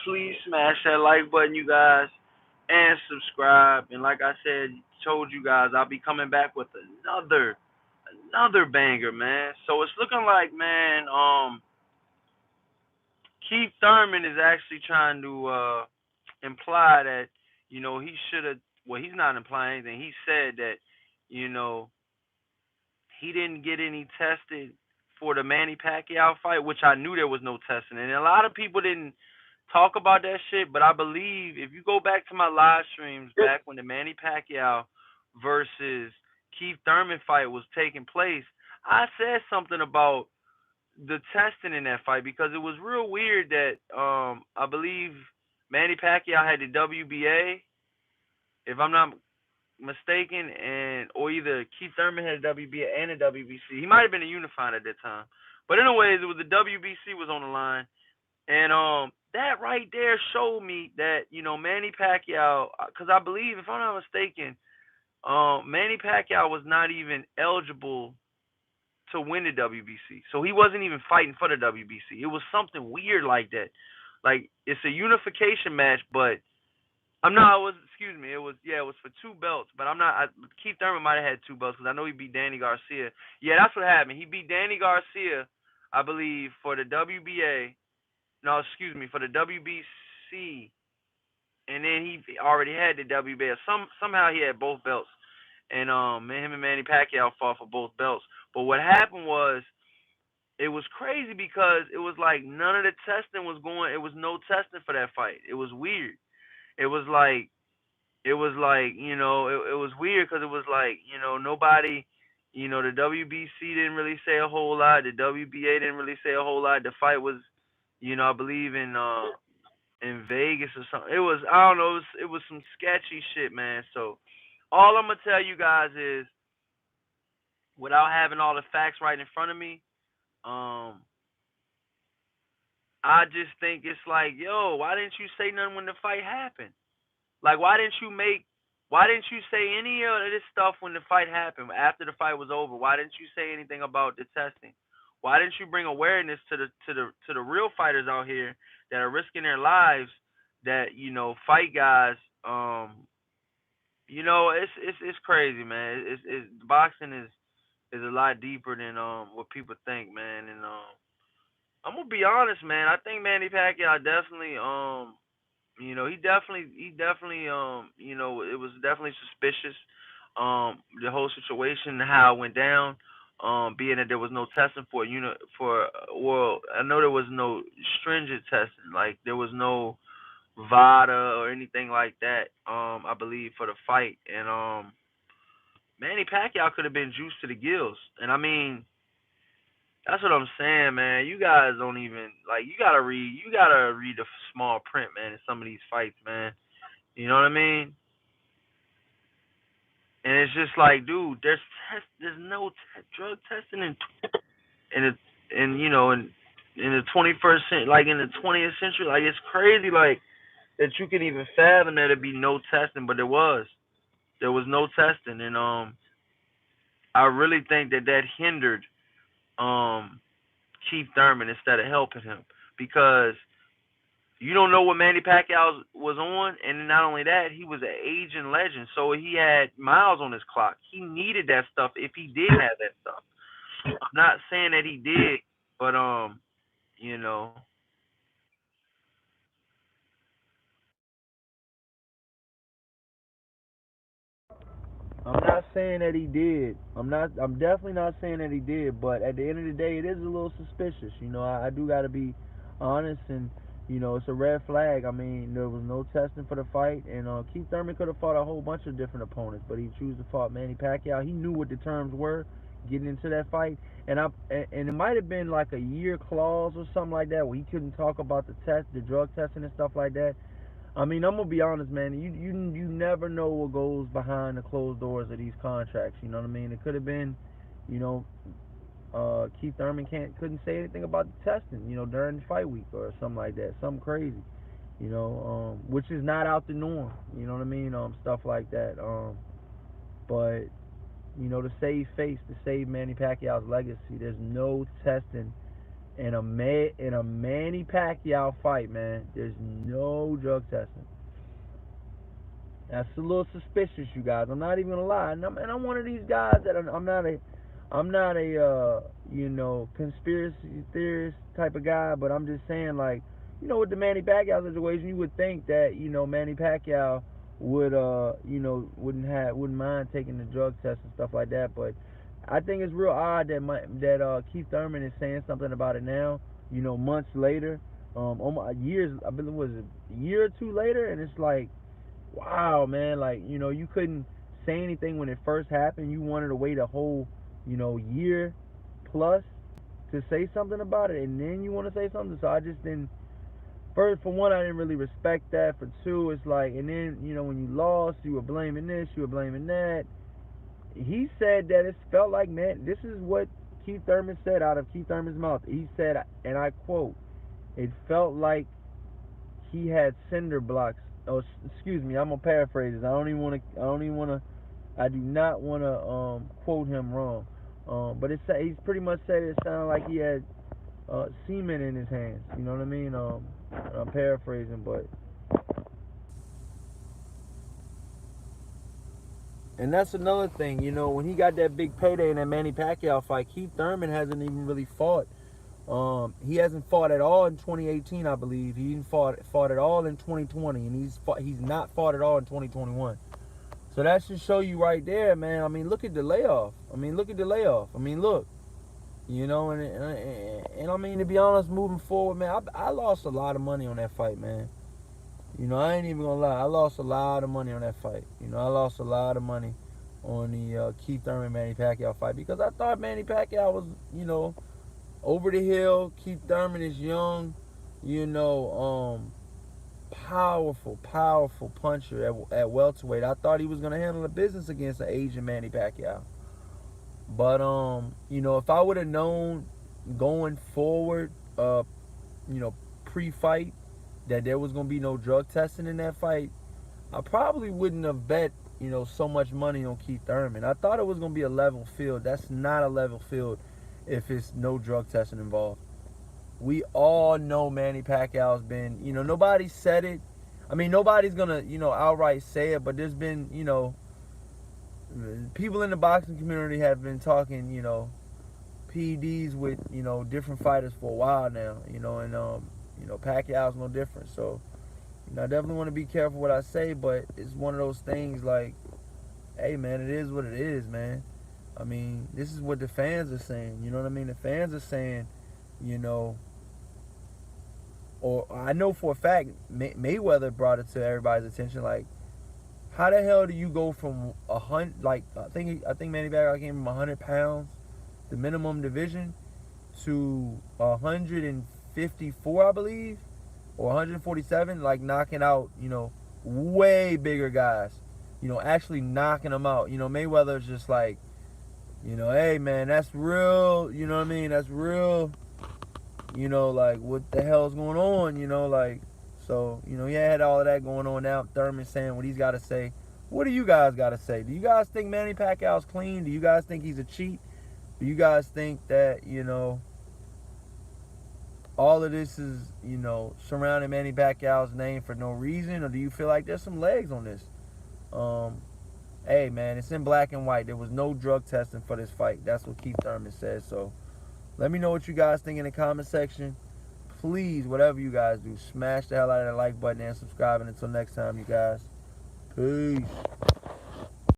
please smash that like button, you guys, and subscribe. And like I said, told you guys, I'll be coming back with another banger, man. So it's looking like, man, Keith Thurman is actually trying to imply that, he should have. Well, he's not implying anything. He said that, you know, he didn't get any tested for the Manny Pacquiao fight, which I knew there was no testing. And a lot of people didn't talk about that shit, but I believe if you go back to my live streams back when the Manny Pacquiao versus Keith Thurman fight was taking place, I said something about the testing in that fight because it was real weird that I believe Manny Pacquiao had the WBA, if I'm not mistaken, and or either Keith Thurman had a WBA and a WBC. He might have been a unified at that time. But anyways, it was the WBC was on the line. And that right there showed me that, Manny Pacquiao, because I believe, if I'm not mistaken, Manny Pacquiao was not even eligible to win the WBC. So he wasn't even fighting for the WBC. It was something weird like that. Like, it's a unification match, but I'm not. It was, excuse me. It was, yeah. It was for two belts, but I'm not. Keith Thurman might have had two belts because I know he beat Danny Garcia. Yeah, that's what happened. He beat Danny Garcia, I believe, for the WBA. No, excuse me, for the WBC, and then he already had the WBA. Somehow he had both belts, and him and Manny Pacquiao fought for both belts. But what happened was, it was crazy because it was like none of the testing was going. It was no testing for that fight. It was weird. It was like it was weird because it was like, nobody, the WBC didn't really say a whole lot. The WBA didn't really say a whole lot. The fight was, I believe in Vegas or something. It was, I don't know, it was some sketchy shit, man. So all I'm gonna tell you guys is, without having all the facts right in front of me, um, I just think it's like, yo, why didn't you say nothing when the fight happened? Like, why didn't you say any of this stuff when the fight happened, after the fight was over? Why didn't you say anything about the testing? Why didn't you bring awareness to the real fighters out here that are risking their lives, that, fight guys? It's crazy, man. Boxing is a lot deeper than what people think, man. And I'm gonna be honest, man. I think Manny Pacquiao definitely he definitely it was definitely suspicious, the whole situation, how it went down, being that there was no testing for well, I know there was no stringent testing, like there was no VADA or anything like that, I believe, for the fight. And Manny Pacquiao could have been juiced to the gills. And I mean, that's what I'm saying, man. You guys don't even, like, you gotta read the small print, man, in some of these fights, man. You know what I mean? And it's just like, dude, there's no drug testing in the in the 21st century, like in the 20th century. Like, it's crazy, like, that you can even fathom that there'd be no testing, but there was no testing. And I really think that hindered um Keith Thurman instead of helping him, because you don't know what Manny Pacquiao was on, and not only that, he was an aging legend, so he had miles on his clock. He needed that stuff if he did have that stuff. I'm not saying that he did, but you know, I'm not saying that he did. I'm definitely not saying that he did. But at the end of the day, it is a little suspicious. I do got to be honest, and it's a red flag. I mean, there was no testing for the fight, and Keith Thurman could have fought a whole bunch of different opponents, but he chose to fight Manny Pacquiao. He knew what the terms were getting into that fight, and it might have been like a year clause or something like that, where he couldn't talk about the drug testing and stuff like that. I mean, I'm gonna be honest, man. You never know what goes behind the closed doors of these contracts. You know what I mean? It could have been, you know, Keith Thurman couldn't say anything about the testing, during the fight week or something like that, something crazy, which is not out the norm. You know what I mean? Stuff like that. But to save face, to save Manny Pacquiao's legacy, there's no testing In a Manny Pacquiao fight, man, there's no drug testing. That's a little suspicious, you guys. I'm not even gonna lie, and I'm one of these guys that I'm not a conspiracy theorist type of guy, but I'm just saying, like, with the Manny Pacquiao situation, you would think that Manny Pacquiao wouldn't mind taking the drug test and stuff like that, but I think it's real odd that Keith Thurman is saying something about it now, months later, almost years. I believe, was it a year or two later, and it's like, wow, man, like, you couldn't say anything when it first happened. You wanted to wait a whole, year plus to say something about it, and then you want to say something. So I just didn't. For one, I didn't really respect that. For two, it's like, and then when you lost, you were blaming this, you were blaming that. He said that it felt like, man, this is what Keith Thurman said out of Keith Thurman's mouth. He said, and I quote, it felt like he had cinder blocks. Oh, excuse me, I'm gonna paraphrase this. I do not want to quote him wrong. But he's pretty much said it sounded like he had semen in his hands. You know what I mean? I'm paraphrasing, but. And that's another thing, when he got that big payday in that Manny Pacquiao fight, Keith Thurman hasn't even really fought. He hasn't fought at all in 2018, I believe. He didn't fought at all in 2020, and he's not fought at all in 2021. So that should show you right there, man. I mean, look at the layoff. I mean, look. And I mean, to be honest, moving forward, man, I lost a lot of money on that fight, man. I ain't even gonna lie. I lost a lot of money on that fight. I lost a lot of money on the Keith Thurman Manny Pacquiao fight because I thought Manny Pacquiao was, over the hill. Keith Thurman is young, powerful puncher at welterweight. I thought he was gonna handle the business against an Asian Manny Pacquiao. But if I would have known going forward, pre-fight, that there was going to be no drug testing in that fight, I probably wouldn't have bet, so much money on Keith Thurman. I thought it was going to be a level field. That's not a level field if it's no drug testing involved. We all know Manny Pacquiao's been, nobody said it. I mean, nobody's going to, outright say it, but there's been, people in the boxing community have been talking, PEDs with, different fighters for a while now, and Pacquiao's no different. So, I definitely want to be careful what I say, but it's one of those things like, hey, man, it is what it is, man. I mean, this is what the fans are saying. You know what I mean? The fans are saying, or I know for a fact Mayweather brought it to everybody's attention. Like, how the hell do you go from 100? Like, I think Manny Pacquiao came from 100 pounds, the minimum division, to 154, I believe, or 147, like knocking out, way bigger guys, actually knocking them out. Mayweather's just like, hey, man, that's real, you know what I mean? That's real, like, what the hell's going on, like, so, he had all of that going on now. Thurman saying what he's got to say. What do you guys got to say? Do you guys think Manny Pacquiao's clean? Do you guys think he's a cheat? Do you guys think that, all of this is, surrounding Manny Pacquiao's name for no reason? Or do you feel like there's some legs on this? Hey, man, it's in black and white. There was no drug testing for this fight. That's what Keith Thurman said. So let me know what you guys think in the comment section. Please, whatever you guys do, smash the hell out of that like button and subscribe. And until next time, you guys, peace.